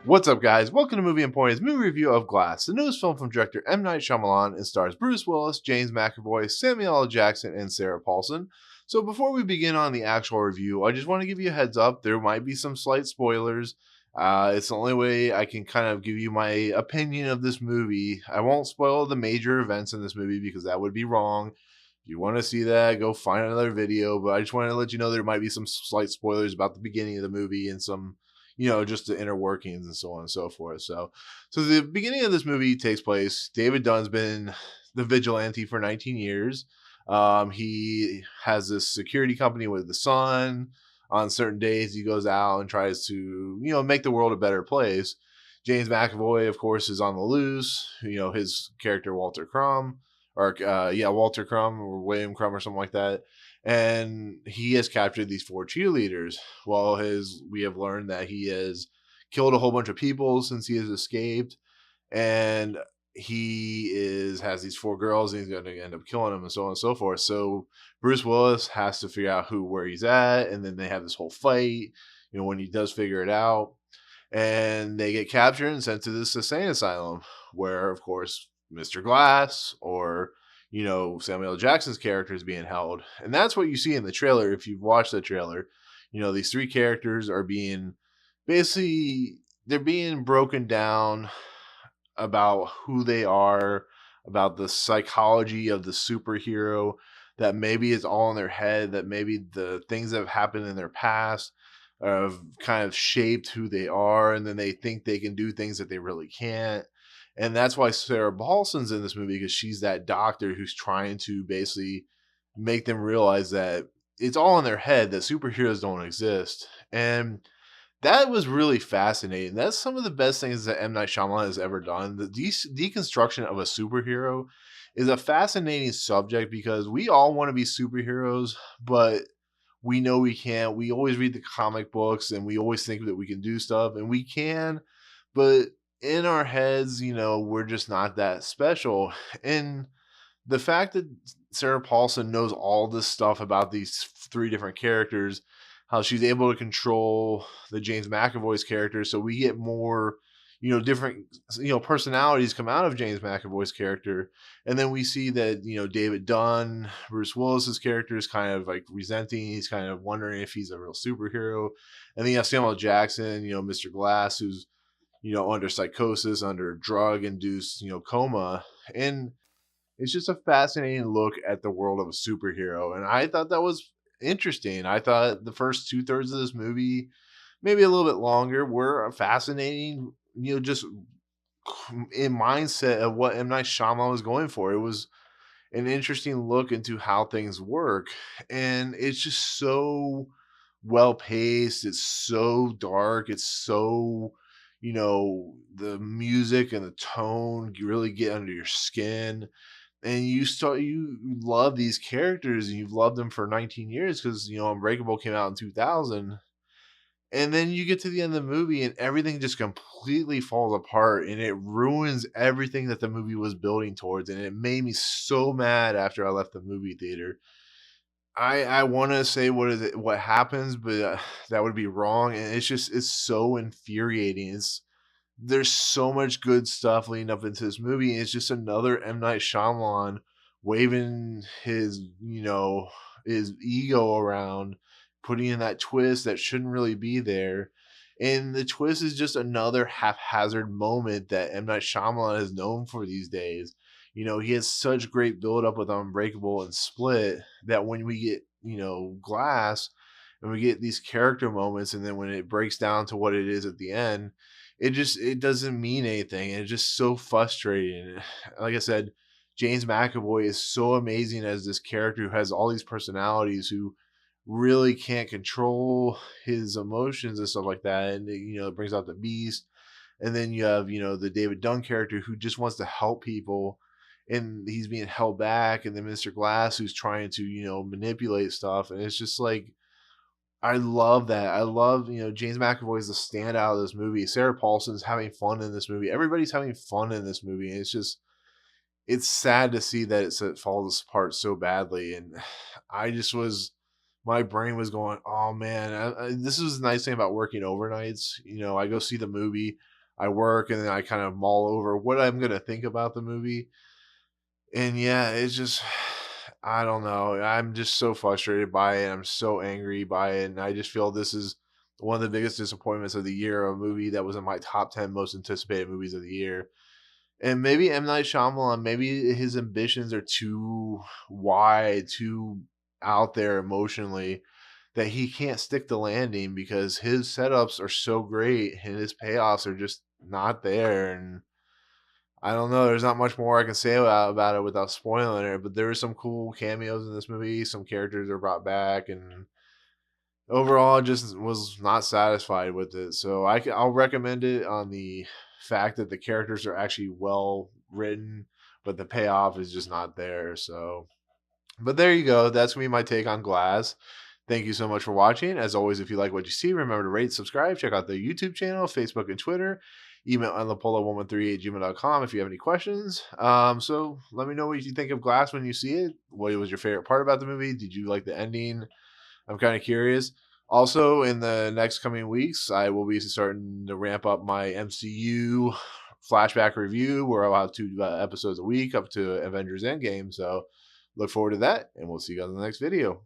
What's up, guys? Welcome to Movie Emporium's movie review of Glass, the newest film from director M. Night Shyamalan and stars Bruce Willis, James McAvoy, Samuel L. Jackson, and Sarah Paulson. So before we begin on the actual review, I just want to give you a heads up. There might be some slight spoilers. It's the only way I can kind of give you my opinion of this movie. I won't spoil the major events in this movie because that would be wrong. If you want to see that, go find another video. But I just wanted to let you know there might be some slight spoilers about the beginning of the movie and some just the inner workings and so on and so forth. So the beginning of this movie takes place. David Dunn's been the vigilante for 19 years. He has this security company with the son. On certain days, he goes out and tries to, make the world a better place. James McAvoy, of course, is on the loose. His character, Walter Crumb, Walter Crumb or William Crumb or something like that. And he has captured these 4 cheerleaders. Well, we have learned that he has killed a whole bunch of people since he has escaped, and has these 4 girls, and he's going to end up killing them, and so on and so forth. So Bruce Willis has to figure out where he's at, and then they have this whole fight. When he does figure it out, and they get captured and sent to this insane asylum, where, of course, Mr. Glass or Samuel L. Jackson's character is being held. And that's what you see in the trailer. If you've watched the trailer, these 3 characters are they're being broken down about who they are, about the psychology of the superhero, that maybe it's all in their head, that maybe the things that have happened in their past have kind of shaped who they are, and then they think they can do things that they really can't. And that's why Sarah Paulson's in this movie, because she's that doctor who's trying to basically make them realize that it's all in their head, that superheroes don't exist. And that was really fascinating. That's some of the best things that M. Night Shyamalan has ever done. The deconstruction of a superhero is a fascinating subject because we all want to be superheroes, but we know we can't. We always read the comic books and we always think that we can do stuff, and we can, but in our heads, we're just not that special. And the fact that Sarah Paulson knows all this stuff about these 3 different characters, how she's able to control the James McAvoy's character, so we get more, different, personalities come out of James McAvoy's character. And then we see that, David Dunn, Bruce Willis's character, is kind of like resenting. He's kind of wondering if he's a real superhero. And then you have Samuel L. Jackson, Mr. Glass, who's under psychosis, under drug-induced, coma. And it's just a fascinating look at the world of a superhero. And I thought that was interesting. I thought the first 2/3 of this movie, maybe a little bit longer, were fascinating, just in mindset of what M. Night Shyamalan was going for. It was an interesting look into how things work. And it's just so well-paced. It's so dark. It's so the music and the tone really get under your skin, and you love these characters, and you've loved them for 19 years because Unbreakable came out in 2000, and then you get to the end of the movie and everything just completely falls apart, and it ruins everything that the movie was building towards, and it made me so mad after I left the movie theater. I want to say what happens, but that would be wrong, and it's so infuriating. There's so much good stuff leading up into this movie, and it's just another M. Night Shyamalan waving his ego around, putting in that twist that shouldn't really be there. And the twist is just another haphazard moment that M. Night Shyamalan is known for these days. He has such great build up with Unbreakable and Split that when we get, Glass, and we get these character moments, and then when it breaks down to what it is at the end, it doesn't mean anything. And it's just so frustrating. Like I said, James McAvoy is so amazing as this character who has all these personalities, who really can't control his emotions and stuff like that. And it brings out the beast. And then you have, the David Dunn character who just wants to help people, and he's being held back. And then Mr. Glass, who's trying to, manipulate stuff. And it's just like, I love that. I love, James McAvoy is the standout of this movie. Sarah Paulson's having fun in this movie. Everybody's having fun in this movie. And it's sad to see that it falls apart so badly. And my brain was going, oh man, this is the nice thing about working overnights. I go see the movie. I work and then I kind of mull over what I'm gonna think about the movie. And yeah, it's just I don't know. I'm just so frustrated by it. I'm so angry by it. And I just feel this is one of the biggest disappointments of the year, a movie that was in my top 10 most anticipated movies of the year. And maybe M. Night Shyamalan, maybe his ambitions are too wide, too out there emotionally that he can't stick the landing because his setups are so great and his payoffs are just not there. And I don't know. There's not much more I can say about it without spoiling it. But there were some cool cameos in this movie. Some characters are brought back, and overall, just was not satisfied with it. So I'll recommend it on the fact that the characters are actually well written, but the payoff is just not there. So, but there you go. That's gonna be my take on Glass. Thank you so much for watching. As always, if you like what you see, remember to rate, subscribe, check out the YouTube channel, Facebook, and Twitter. Email unlapolo113@gmail.com if you have any questions. So let me know what you think of Glass when you see it. What was your favorite part about the movie? Did you like the ending? I'm kind of curious. Also, in the next coming weeks, I will be starting to ramp up my MCU flashback review where I'll have 2 episodes a week up to Avengers Endgame. So look forward to that, and we'll see you guys in the next video.